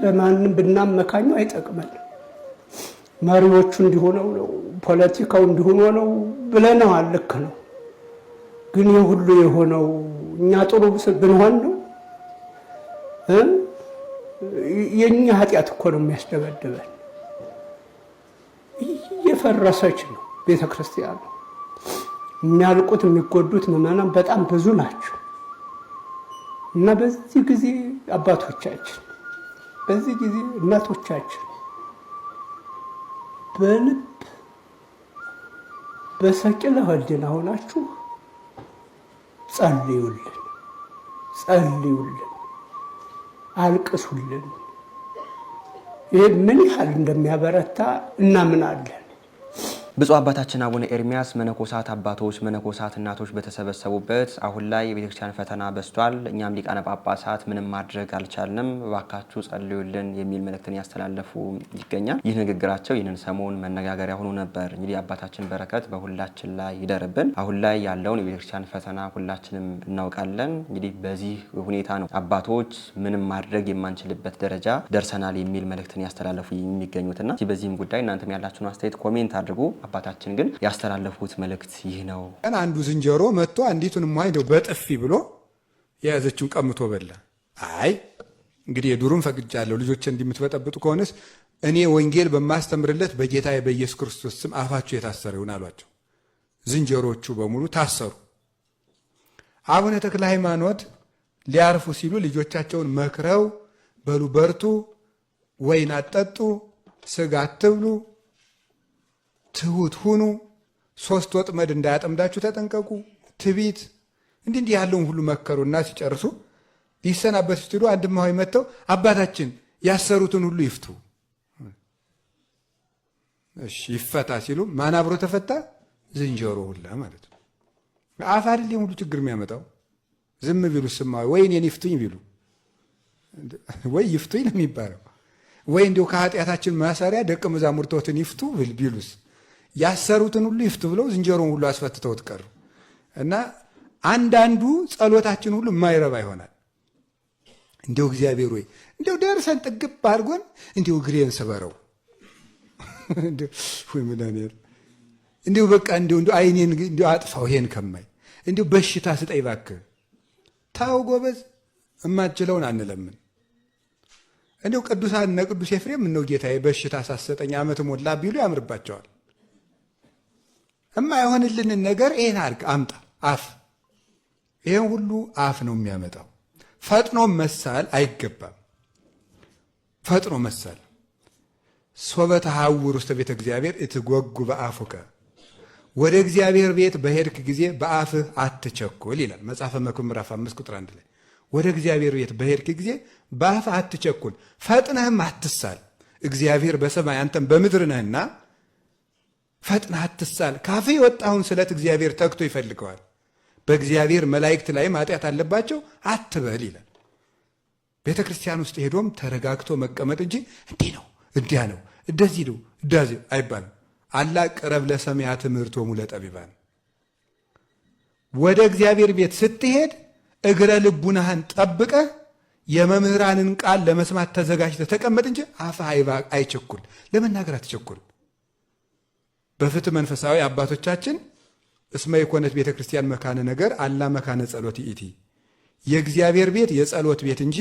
በማንም ብናመካኘው አይጠቅመንም። መሪዎቹ እንዲሆነው ነው፣ ፖለቲካው እንዲሆነው ነው ብለናል። ልክ ነው። ግን የሁሉ የሆነው እኛ ጥሩ ብንሆን ነው። የኛ ኃጢአት እኮ ነው የሚያስደበድበን። እየፈረሰች ነው ቤተ ክርስቲያን። የሚያልቁት የሚጎዱት ምዕመናን በጣም ብዙ ናቸው እና በዚህ ጊዜ አባቶቻችን፣ በዚህ ጊዜ እናቶቻችን በልብ በሰቂለ ህሊና ሆናችሁ ጸልዩልን፣ አልቅሱልን። ይህ ምን ያህል እንደሚያበረታ እናምናለን። ብፁዕ አባታችን አቡነ ኤርሚያስ መነኮሳት አባቶች፣ መነኮሳት እናቶች በተሰበሰቡበት አሁን ላይ የቤተክርስቲያን ፈተና በዝቷል፣ እኛም ሊቃነ ጳጳሳት ምንም ማድረግ አልቻልንም፣ እባካችሁ ጸልዩልን የሚል መልእክትን ያስተላለፉ ይገኛል። ይህ ንግግራቸው ይህንን ሰሞን መነጋገሪያ ሆኖ ነበር። እንግዲህ አባታችን በረከት በሁላችን ላይ ይደርብን። አሁን ላይ ያለውን የቤተክርስቲያን ፈተና ሁላችንም እናውቃለን። እንግዲህ በዚህ ሁኔታ ነው አባቶች ምንም ማድረግ የማንችልበት ደረጃ ደርሰናል የሚል መልእክትን ያስተላለፉ የሚገኙትና በዚህም ጉዳይ እናንተም ያላችሁን አስተያየት ኮሜንት አድርጉ። አባታችን ግን ያስተላለፉት መልእክት ይህ ነው። አንዱ ዝንጀሮ መጥቶ አንዲቱን ማይደው በጥፊ ብሎ የያዘችውን ቀምቶ በላ። አይ እንግዲህ የዱሩን ፈቅጃለሁ፣ ልጆች እንዲምትበጠብጡ ከሆነስ እኔ ወንጌል በማስተምርለት በጌታ በኢየሱስ ክርስቶስ ስም አፋችሁ የታሰረ ይሁን አሏቸው። ዝንጀሮቹ በሙሉ ታሰሩ። አቡነ ተክለ ሃይማኖት ሊያርፉ ሲሉ ልጆቻቸውን መክረው በሉ በርቱ፣ ወይን አጠጡ፣ ስጋ አትብሉ፣ ትሁት ሁኑ፣ 3 ወጥመድ እንዳያጠምዳችሁ ተጠንቀቁ፣ ትቢት እንዲህ ያለውን ሁሉ መከሩና ሲጨርሱ ሊሰናበቱ ሲሉ አንድ እማሆይ መጥተው አባታችን ያሰሩትን ሁሉ ይፍቱ። እሺ ይፈታ ሲሉ ማን አብሮ ተፈታ? ዝንጀሮ ሁላ ማለት ነው። አፍ አይደል ሁሉ ችግር የሚያመጣው? ዝም ቢሉ ስማ ወይ እኔን ይፍቱኝ ቢሉ ወይ ይፍቱኝ ነው የሚባለው። ወይ እንዲሁ ከኃጢአታችን ማሰሪያ ደቀ መዛሙርቶትን ይፍቱ ቢሉስ ያሰሩትን ሁሉ ይፍቱ ብለው ዝንጀሮን ሁሉ አስፈትተውት ቀሩ። እና አንዳንዱ ጸሎታችን ሁሉ የማይረባ ይሆናል። እንዲሁ እግዚአብሔር ወይ እንዲሁ ደርሰን ጥግብ አድርጎን እንዲሁ እግሬን ስበረው እንዲሁ በቃ እንዲሁ አይኔን እንዲሁ አጥፋው ይሄን ከማይ እንዲሁ በሽታ ስጠኝ እባክህ። ታው ጎበዝ እማችለውን አንለምን። እንዲሁ ቅዱሳን እነ ቅዱስ ኤፍሬም እነው ጌታዬ በሽታ ሳሰጠኝ ዓመት ሞላ ቢሉ ያምርባቸዋል። የማይሆንልንን ነገር ይሄን አድርግ አምጣ አፍ፣ ይሄን ሁሉ አፍ ነው የሚያመጣው። ፈጥኖ መሳል አይገባም። ፈጥኖ መሳል ሶበተ ሐውር ውስተ ቤተ እግዚአብሔር እትጎጉ በአፉከ፣ ወደ እግዚአብሔር ቤት በሄድክ ጊዜ በአፍህ አትቸኩል ይላል መጽሐፈ መክብብ ምዕራፍ 5 ቁጥር 1 ላይ። ወደ እግዚአብሔር ቤት በሄድክ ጊዜ በአፍህ አትቸኩል፣ ፈጥነህም አትሳል። እግዚአብሔር በሰማይ አንተም በምድር ነህና ፈጥነህ አትሳል። ካፍህ የወጣውን ስለት እግዚአብሔር ተግቶ ይፈልገዋል። በእግዚአብሔር መላእክት ላይ ኃጢአት አለባቸው አትበል ይላል። ቤተ ክርስቲያን ውስጥ ሄዶም ተረጋግቶ መቀመጥ እንጂ እንዲህ ነው እንዲያ ነው እንደዚህ ነው እንደዚህ አይባልም። አላ ቅረብ ለሰሚያ ትምህርቶሙ ለጠቢባን። ወደ እግዚአብሔር ቤት ስትሄድ እግረ ልቡናህን ጠብቀህ የመምህራንን ቃል ለመስማት ተዘጋጅተህ ተቀመጥ እንጂ አፍህ አይቸኩል፣ ለመናገር አትቸኩል። በፍትህ መንፈሳዊ አባቶቻችን እስመ የኮነት ቤተ ክርስቲያን መካነ ነገር አላ መካነ ጸሎት ይእቲ፣ የእግዚአብሔር ቤት የጸሎት ቤት እንጂ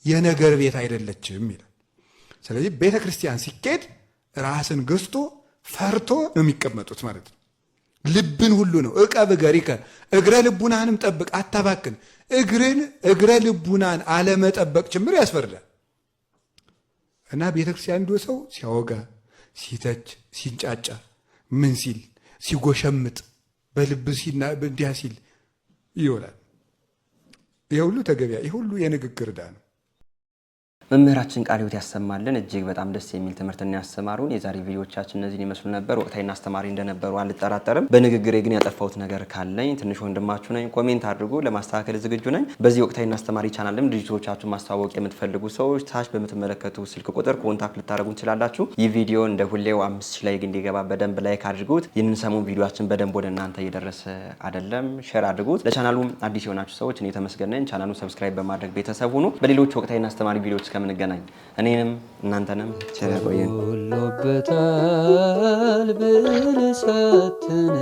የነገር ቤት አይደለችም ይላል። ስለዚህ ቤተ ክርስቲያን ሲኬድ ራስን ገዝቶ ፈርቶ ነው የሚቀመጡት ማለት ነው። ልብን ሁሉ ነው ዕቀብ እገሪከ፣ እግረ ልቡናንም ጠብቅ አታባክን። እግረ ልቡናን አለመጠበቅ ጭምር ያስፈርዳል። እና ቤተ ክርስቲያን እንዶ ሰው ሲያወጋ፣ ሲተች፣ ሲንጫጫ፣ ምን ሲል ሲጎሸምጥ፣ በልብ እንዲያ ሲል ይውላል። ይህ ሁሉ ተገቢያ፣ ይህ ሁሉ የንግግር ዕዳ ነው። መምህራችን ቃለ ሕይወት ያሰማልን። እጅግ በጣም ደስ የሚል ትምህርትና ያስተማሩን የዛሬ ቪዲዮዎቻችን እነዚህን ይመስሉ ነበር። ወቅታዊና አስተማሪ እንደነበሩ አልጠራጠርም። በንግግሬ ግን ያጠፋሁት ነገር ካለኝ ትንሽ ወንድማችሁ ነኝ፣ ኮሜንት አድርጉ፣ ለማስተካከል ዝግጁ ነኝ። በዚህ ወቅታዊና አስተማሪ ቻናልም ድርጅቶቻችሁን ማስተዋወቅ የምትፈልጉ ሰዎች ታች በምትመለከቱ ስልክ ቁጥር ኮንታክት ልታደርጉ ትችላላችሁ። ይህ ቪዲዮ እንደ ሁሌው 5000 ላይ እንዲገባ በደንብ ላይክ አድርጉት። ይህንን ሰሞን ቪዲዮአችን በደንብ ወደ እናንተ እየደረሰ አይደለም፣ ሼር አድርጉት። ለቻናሉ አዲስ የሆናችሁ ሰዎች እኔ ተመስገን ነኝ። ቻናሉን ሰብስክራይብ በማድረግ ቤተሰብ ሁኑ። በሌሎች ወቅታዊና አስተማሪ ቪዲዮዎች እስከምንገናኝ እኔንም እናንተንም ቸር ያቆየን። ሁሉበታል ብል ሰትን